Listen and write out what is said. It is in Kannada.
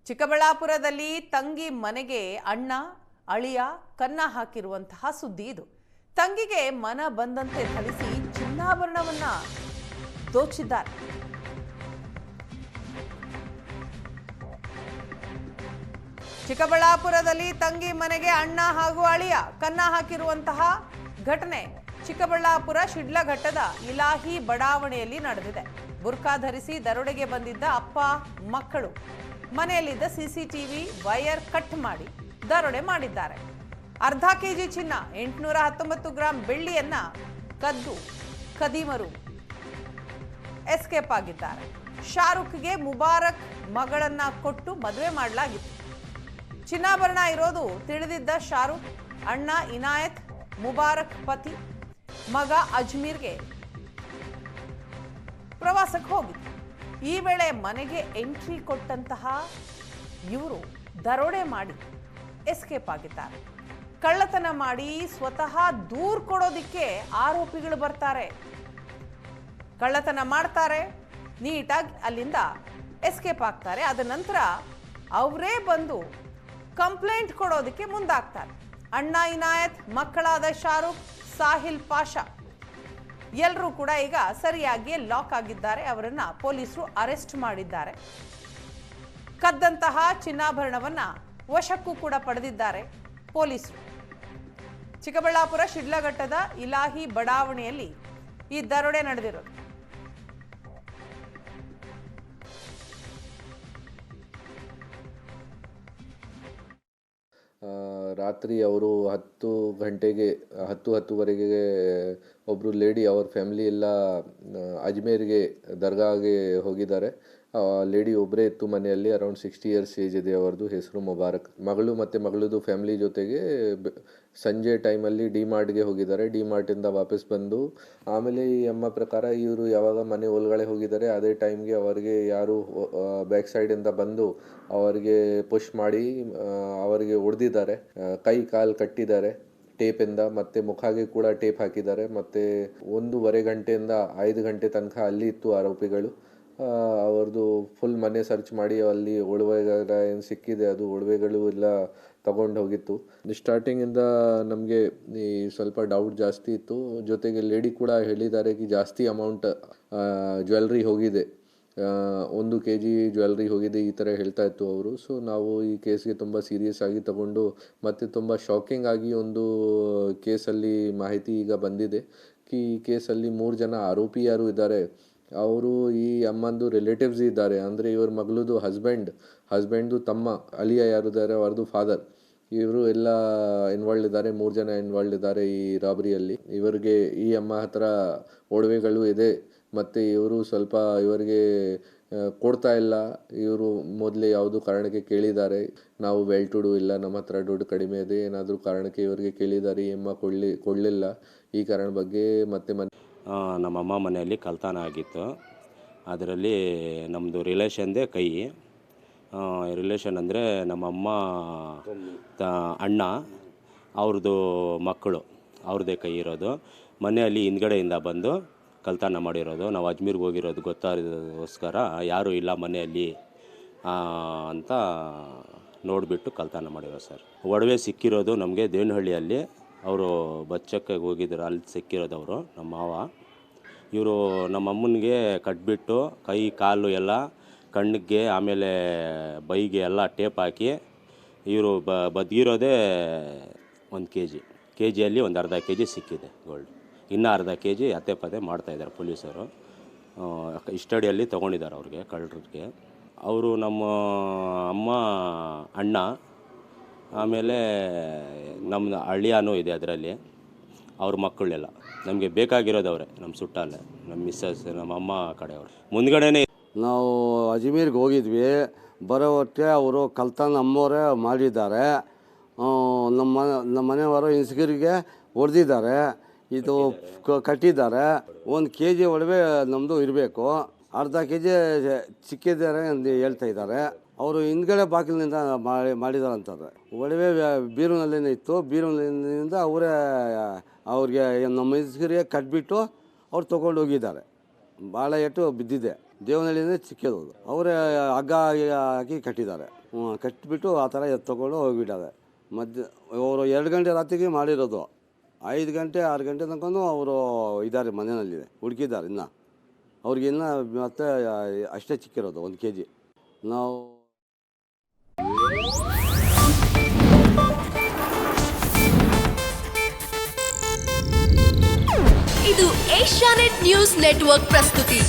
ಚಿಕ್ಕಬಳ್ಳಾಪುರದಲ್ಲಿ ತಂಗಿ ಮನೆಗೆ ಅಣ್ಣ ಅಳಿಯ ಕನ್ನ ಹಾಕಿರುವಂತಹ ಸುದ್ದಿ ಇದು. ತಂಗಿಗೆ ಮನ ಬಂದಂತೆ ಥಳಿಸಿ ಚಿನ್ನಾಭರಣವನ್ನ ದೋಚಿದ್ದಾರೆ. ಚಿಕ್ಕಬಳ್ಳಾಪುರದಲ್ಲಿ ತಂಗಿ ಮನೆಗೆ ಅಣ್ಣ ಹಾಗೂ ಅಳಿಯ ಕನ್ನ ಹಾಕಿರುವಂತಹ ಘಟನೆ ಚಿಕ್ಕಬಳ್ಳಾಪುರ ಶಿಡ್ಲಘಟ್ಟದ ಇಲಾಹಿ ಬಡಾವಣೆಯಲ್ಲಿ ನಡೆದಿದೆ. ಬುರ್ಕಾ ಧರಿಸಿ ದರೋಡೆಗೆ ಬಂದಿದ್ದ ಅಪ್ಪ ಮಕ್ಕಳು ಮನೆಯಲ್ಲಿದ್ದ ಸಿಸಿಟಿವಿ ವೈರ್ ಕಟ್ ಮಾಡಿ ದರೋಡೆ ಮಾಡಿದ್ದಾರೆ. ಅರ್ಧ ಕೆಜಿ ಚಿನ್ನ, 819 ಗ್ರಾಂ ಬೆಳ್ಳಿಯನ್ನ ಕದ್ದು ಖದೀಮರು ಎಸ್ಕೇಪ್ ಆಗಿದ್ದಾರೆ. ಶಾರುಖ್ಗೆ ಮುಬಾರಕ್ ಮಗಳನ್ನ ಕೊಟ್ಟು ಮದುವೆ ಮಾಡಲಾಗಿತ್ತು. ಚಿನ್ನಾಭರಣ ಇರೋದು ತಿಳಿದಿದ್ದ ಶಾರುಖ್ ಅಣ್ಣ ಇನಾಯತ್ ಮುಬಾರಕ್ ಪತಿ ಮಗ ಅಜ್ಮೀರ್ಗೆ ಪ್ರವಾಸಕ್ಕೆ ಹೋಗಿದ್ರು. ಈ ವೇಳೆ ಮನೆಗೆ ಎಂಟ್ರಿ ಕೊಟ್ಟಂತಹ ಇವರು ದರೋಡೆ ಮಾಡಿ ಎಸ್ಕೇಪ್ ಆಗಿದ್ದಾರೆ. ಕಳ್ಳತನ ಮಾಡಿ ಸ್ವತಃ ದೂರು ಕೊಡೋದಿಕ್ಕೆ ಆರೋಪಿಗಳು ಬರ್ತಾರೆ, ಕಳ್ಳತನ ಮಾಡ್ತಾರೆ, ನೀಟಾಗಿ ಅಲ್ಲಿಂದ ಎಸ್ಕೇಪ್ ಆಗ್ತಾರೆ. ಅದ ನಂತರ ಅವರೇ ಬಂದು ಕಂಪ್ಲೇಂಟ್ ಕೊಡೋದಕ್ಕೆ ಮುಂದಾಗ್ತಾರೆ. ಅಣ್ಣ ಇನಾಯತ್, ಮಕ್ಕಳಾದ ಶಾರುಖ್, ಸಾಹಿಲ್ ಪಾಷಾ ಎಲ್ಲರೂ ಕೂಡ ಈಗ ಸರಿಯಾಗಿ ಲಾಕ್ ಆಗಿದ್ದಾರೆ. ಅವರನ್ನ ಪೊಲೀಸರು ಅರೆಸ್ಟ್ ಮಾಡಿದ್ದಾರೆ. ಕದ್ದಂತಹ ಚಿನ್ನಾಭರಣವನ್ನ ವಶಕ್ಕೂ ಕೂಡ ಪಡೆದಿದ್ದಾರೆ ಪೊಲೀಸರು. ಚಿಕ್ಕಬಳ್ಳಾಪುರ ಶಿಡ್ಲಘಟ್ಟದ ಇಲಾಹಿ ಬಡಾವಣೆಯಲ್ಲಿ ಈ ದರೋಡೆ ನಡೆದಿರೋದು. ರಾತ್ರಿ ಅವರು 10:10ವರೆಗೆ ಒಬ್ಬರು ಲೇಡಿ ಅವ್ರ ಫ್ಯಾಮಿಲಿ ಎಲ್ಲ ಅಜ್ಮೇರ್ಗೆ ದರ್ಗಾಗೆ ಹೋಗಿದ್ದಾರೆ. ಲೇಡಿ ಒಬ್ಬರೇ ಇತ್ತು ಮನೆಯಲ್ಲಿ. ಅರೌಂಡ್ 60 ಇಯರ್ಸ್ ಏಜ್ ಇದೆ ಅವ್ರದ್ದು. ಹೆಸರು ಮುಬಾರಕ್. ಮಗಳು ಮತ್ತು ಮಗಳದು ಫ್ಯಾಮಿಲಿ ಜೊತೆಗೆ ಸಂಜೆ ಟೈಮಲ್ಲಿ ಡಿಮಾರ್ಟ್ಗೆ ಹೋಗಿದ್ದಾರೆ. ಡಿಮಾರ್ಟಿಂದ ವಾಪಸ್ ಬಂದು ಆಮೇಲೆ ಈ ಅಮ್ಮ ಪ್ರಕಾರ ಇವರು ಯಾವಾಗ ಮನೆ ಒಳಗಡೆ ಹೋಗಿದ್ದಾರೆ ಅದೇ ಟೈಮ್ಗೆ ಅವರಿಗೆ ಯಾರು ಬ್ಯಾಕ್ ಸೈಡಿಂದ ಬಂದು ಅವರಿಗೆ ಪುಷ್ ಮಾಡಿ ಅವರಿಗೆ ಹೊಡೆದಿದ್ದಾರೆ. ಕೈ ಕಾಲು ಕಟ್ಟಿದ್ದಾರೆ ಟೇಪಿಂದ, ಮತ್ತು ಮುಖಾಗೆ ಕೂಡ ಟೇಪ್ ಹಾಕಿದ್ದಾರೆ. ಮತ್ತು 1.5 ಗಂಟೆಯಿಂದ 5 ಗಂಟೆ ತನಕ ಅಲ್ಲಿ ಇತ್ತು ಆರೋಪಿಗಳು. ಅವ್ರದ್ದು ಫುಲ್ ಮನೆ ಸರ್ಚ್ ಮಾಡಿ ಅಲ್ಲಿ ಒಡವೆಗಳ ಏನು ಸಿಕ್ಕಿದೆ ಅದು ಒಡವೆಗಳು ಎಲ್ಲ ತಗೊಂಡು ಹೋಗಿತ್ತು. ಸ್ಟಾರ್ಟಿಂಗಿಂದ ನಮಗೆ ಈ ಸ್ವಲ್ಪ ಡೌಟ್ ಜಾಸ್ತಿ ಇತ್ತು. ಜೊತೆಗೆ ಲೇಡಿ ಕೂಡ ಹೇಳಿದ್ದಾರೆ ಕಿ ಜಾಸ್ತಿ ಅಮೌಂಟ್ ಜ್ಯುವೆಲ್ರಿ ಹೋಗಿದೆ, 1 kg ಜ್ಯುವೆಲ್ರಿ ಹೋಗಿದೆ, ಈ ಥರ ಹೇಳ್ತಾ ಇತ್ತು ಅವರು. ಸೊ ನಾವು ಈ ಕೇಸ್ಗೆ ತುಂಬ ಸೀರಿಯಸ್ ಆಗಿ ತಗೊಂಡು ಮತ್ತು ತುಂಬ ಶಾಕಿಂಗ್ ಆಗಿ ಒಂದು ಕೇಸಲ್ಲಿ ಮಾಹಿತಿ ಈಗ ಬಂದಿದೆ ಕಿ ಈ ಕೇಸಲ್ಲಿ 3 ಜನ ಆರೋಪಿ ಯಾರು ಇದ್ದಾರೆ ಅವರು ಈ ಅಮ್ಮಂದು ರಿಲೇಟಿವ್ಸ್ ಇದ್ದಾರೆ. ಅಂದರೆ ಇವ್ರ ಮಗಳದು ಹಸ್ಬೆಂಡ್ದು ತಮ್ಮ ಅಳಿಯ ಯಾರಿದ್ದಾರೆ ಅವ್ರದ್ದು ಫಾದರ್, ಇವರು ಎಲ್ಲ ಇನ್ವಾಲ್ವ್ ಇದ್ದಾರೆ. 3 ಜನ ಇನ್ವಾಲ್ವ್ ಇದ್ದಾರೆ ಈ ರಾಬರಿಯಲ್ಲಿ. ಇವರಿಗೆ ಈ ಅಮ್ಮ ಹತ್ರ ಒಡವೆಗಳು ಇದೆ ಮತ್ತು ಇವರು ಸ್ವಲ್ಪ ಇವರಿಗೆ ಕೊಡ್ತಾ ಇಲ್ಲ. ಇವರು ಮೊದಲೇ ಯಾವುದು ಕಾರಣಕ್ಕೆ ಕೇಳಿದ್ದಾರೆ, ನಾವು ವೆಲ್ ಟು ಡೂ ಇಲ್ಲ, ನಮ್ಮ ಹತ್ರ ದುಡ್ಡು ಕಡಿಮೆ ಇದೆ, ಏನಾದರೂ ಕಾರಣಕ್ಕೆ ಇವರಿಗೆ ಕೇಳಿದ್ದಾರೆ, ಈ ಅಮ್ಮ ಕೊಡಲಿಲ್ಲ. ಈ ಕಾರಣ ಬಗ್ಗೆ ಮತ್ತೆ ನಮ್ಮಮ್ಮ ಮನೆಯಲ್ಲಿ ಕಳ್ತನ ಆಗಿತ್ತು. ಅದರಲ್ಲಿ ನಮ್ಮದು ರಿಲೇಷನ್ದೇ ಕೈ. ರಿಲೇಷನ್ ಅಂದರೆ ನಮ್ಮಮ್ಮ ಅಣ್ಣ ಅವ್ರದ್ದು ಮಕ್ಕಳು ಅವ್ರದ್ದೇ ಕೈ ಇರೋದು. ಮನೆಯಲ್ಲಿ ಹಿಂದ್ಗಡೆಯಿಂದ ಬಂದು ಕಳ್ತನ ಮಾಡಿರೋದು. ನಾವು ಅಜ್ಮೀರ್ಗೆ ಹೋಗಿರೋದು ಗೊತ್ತಾಗೋಸ್ಕರ ಯಾರೂ ಇಲ್ಲ ಮನೆಯಲ್ಲಿ ಅಂತ ನೋಡಿಬಿಟ್ಟು ಕಳ್ತನ ಮಾಡಿರೋದು ಸರ್. ಒಡವೆ ಸಿಕ್ಕಿರೋದು ನಮಗೆ ದೇವನಹಳ್ಳಿಯಲ್ಲಿ. ಅವರು ಬಚ್ಚಕ್ಕೆ ಹೋಗಿದ್ರು, ಅಲ್ಲಿ ಸಿಕ್ಕಿರೋದು ಅವರು ನಮ್ಮ ಮಾವ. ಇವರು ನಮ್ಮ ಅಮ್ಮನಿಗೆ ಕಟ್ಬಿಟ್ಟು ಕೈ ಕಾಲು ಎಲ್ಲ ಕಣ್ಣಿಗೆ ಆಮೇಲೆ ಬೈಗೆ ಎಲ್ಲ ಟೇಪ್ ಹಾಕಿ ಇವರು ಬದಿಗಿರೋದೇ 1 ಕೆ ಜಿಯಲ್ಲಿ ಒಂದು ಅರ್ಧ kg ಸಿಕ್ಕಿದೆ ಗೋಲ್ಡ್. ಇನ್ನೂ ಅರ್ಧ kg ಅತ್ತೆ ಪದೇ ಮಾಡ್ತಾಯಿದ್ದಾರೆ ಪೊಲೀಸರು. ಸ್ಟಡಿಯಲ್ಲಿ ತೊಗೊಂಡಿದ್ದಾರೆ ಅವ್ರಿಗೆ, ಕಳ್ಳರಿಗೆ. ಅವರು ನಮ್ಮ ಅಮ್ಮ ಅಣ್ಣ ಆಮೇಲೆ ನಮ್ಮ ಅಳಿಯಾನೂ ಇದೆ ಅದರಲ್ಲಿ, ಅವ್ರ ಮಕ್ಕಳೆಲ್ಲ ನಮಗೆ ಬೇಕಾಗಿರೋದವ್ರೆ. ನಮ್ಮ ಸುಟ್ಟಲ್ಲೇ ನಮ್ಮ ಮಿಸ್ಸಸ್, ನಮ್ಮ ಅಮ್ಮ ಕಡೆಯವರು ಮುಂದ್ಗಡೆನೇ. ನಾವು ಅಜ್ಮೀರ್ಗೆ ಹೋಗಿದ್ವಿ. ಬರೋ ಹೊಟ್ಟೆ ಅವರು ಕಳ್ತನ ನಮ್ಮವರೇ ಮಾಡಿದ್ದಾರೆ. ನಮ್ಮ ಮನೆಯವರು ಇನ್ಸ್ಗಿರಿಗೆ ಹೊಡೆದಿದ್ದಾರೆ, ಇದು ಕಟ್ಟಿದ್ದಾರೆ. 1 kg ಒಡವೆ ನಮ್ಮದು ಇರಬೇಕು, ಅರ್ಧ kg ಸಿಕ್ಕಿದ್ದಾರೆ ಅಂತ ಹೇಳ್ತಾ ಇದ್ದಾರೆ. ಅವರು ಹಿಂದ್ಗಡೆ ಬಾಗಿಲಿನಿಂದ ಮಾಡಿದ್ದಾರೆ ಅಂತಾರೆ. ಒಡವೆ ಬೀರುನಲ್ಲೇ ಇತ್ತು. ಬೀರುನಿಂದ ಅವ್ರಿಗೆ ನಮ್ಮ ಇಸ್ಗಿರಿಗೆ ಕಟ್ಬಿಟ್ಟು ಅವ್ರು ತೊಗೊಂಡು ಹೋಗಿದ್ದಾರೆ. ಭಾಳ ಏಟು ಬಿದ್ದಿದೆ. ದೇವನಹಳ್ಳಿನೇ ಸಿಕ್ಕಿರೋದು. ಅವರೇ ಹಗ್ಗ ಹಾಕಿ ಕಟ್ಟಿದ್ದಾರೆ. ಕಟ್ಟಿಬಿಟ್ಟು ಆ ಥರ ಎತ್ತಕೊಂಡು ಹೋಗಿಬಿಟ್ಟಾರೆ. ಅವರು 2 ಗಂಟೆ ರಾತ್ರಿಗೆ ಮಾಡಿರೋದು. 5 ಗಂಟೆ 6 ಗಂಟೆ ತನಕ ಅವರು ಇದ್ದಾರೆ, ಮನೆಯಲ್ಲಿ ಹುಡುಕಿದ್ದಾರೆ. ಇನ್ನು ಅವ್ರಿಗೆ ಇನ್ನೂ ಮತ್ತೆ ಅಷ್ಟೇ ಸಿಕ್ಕಿರೋದು 1 kg. ನಾವು ಇದು ಏಷ್ಯಾನೆಟ್ ನ್ಯೂಸ್ ನೆಟ್ವರ್ಕ್ ಪ್ರಸ್ತುತಿ.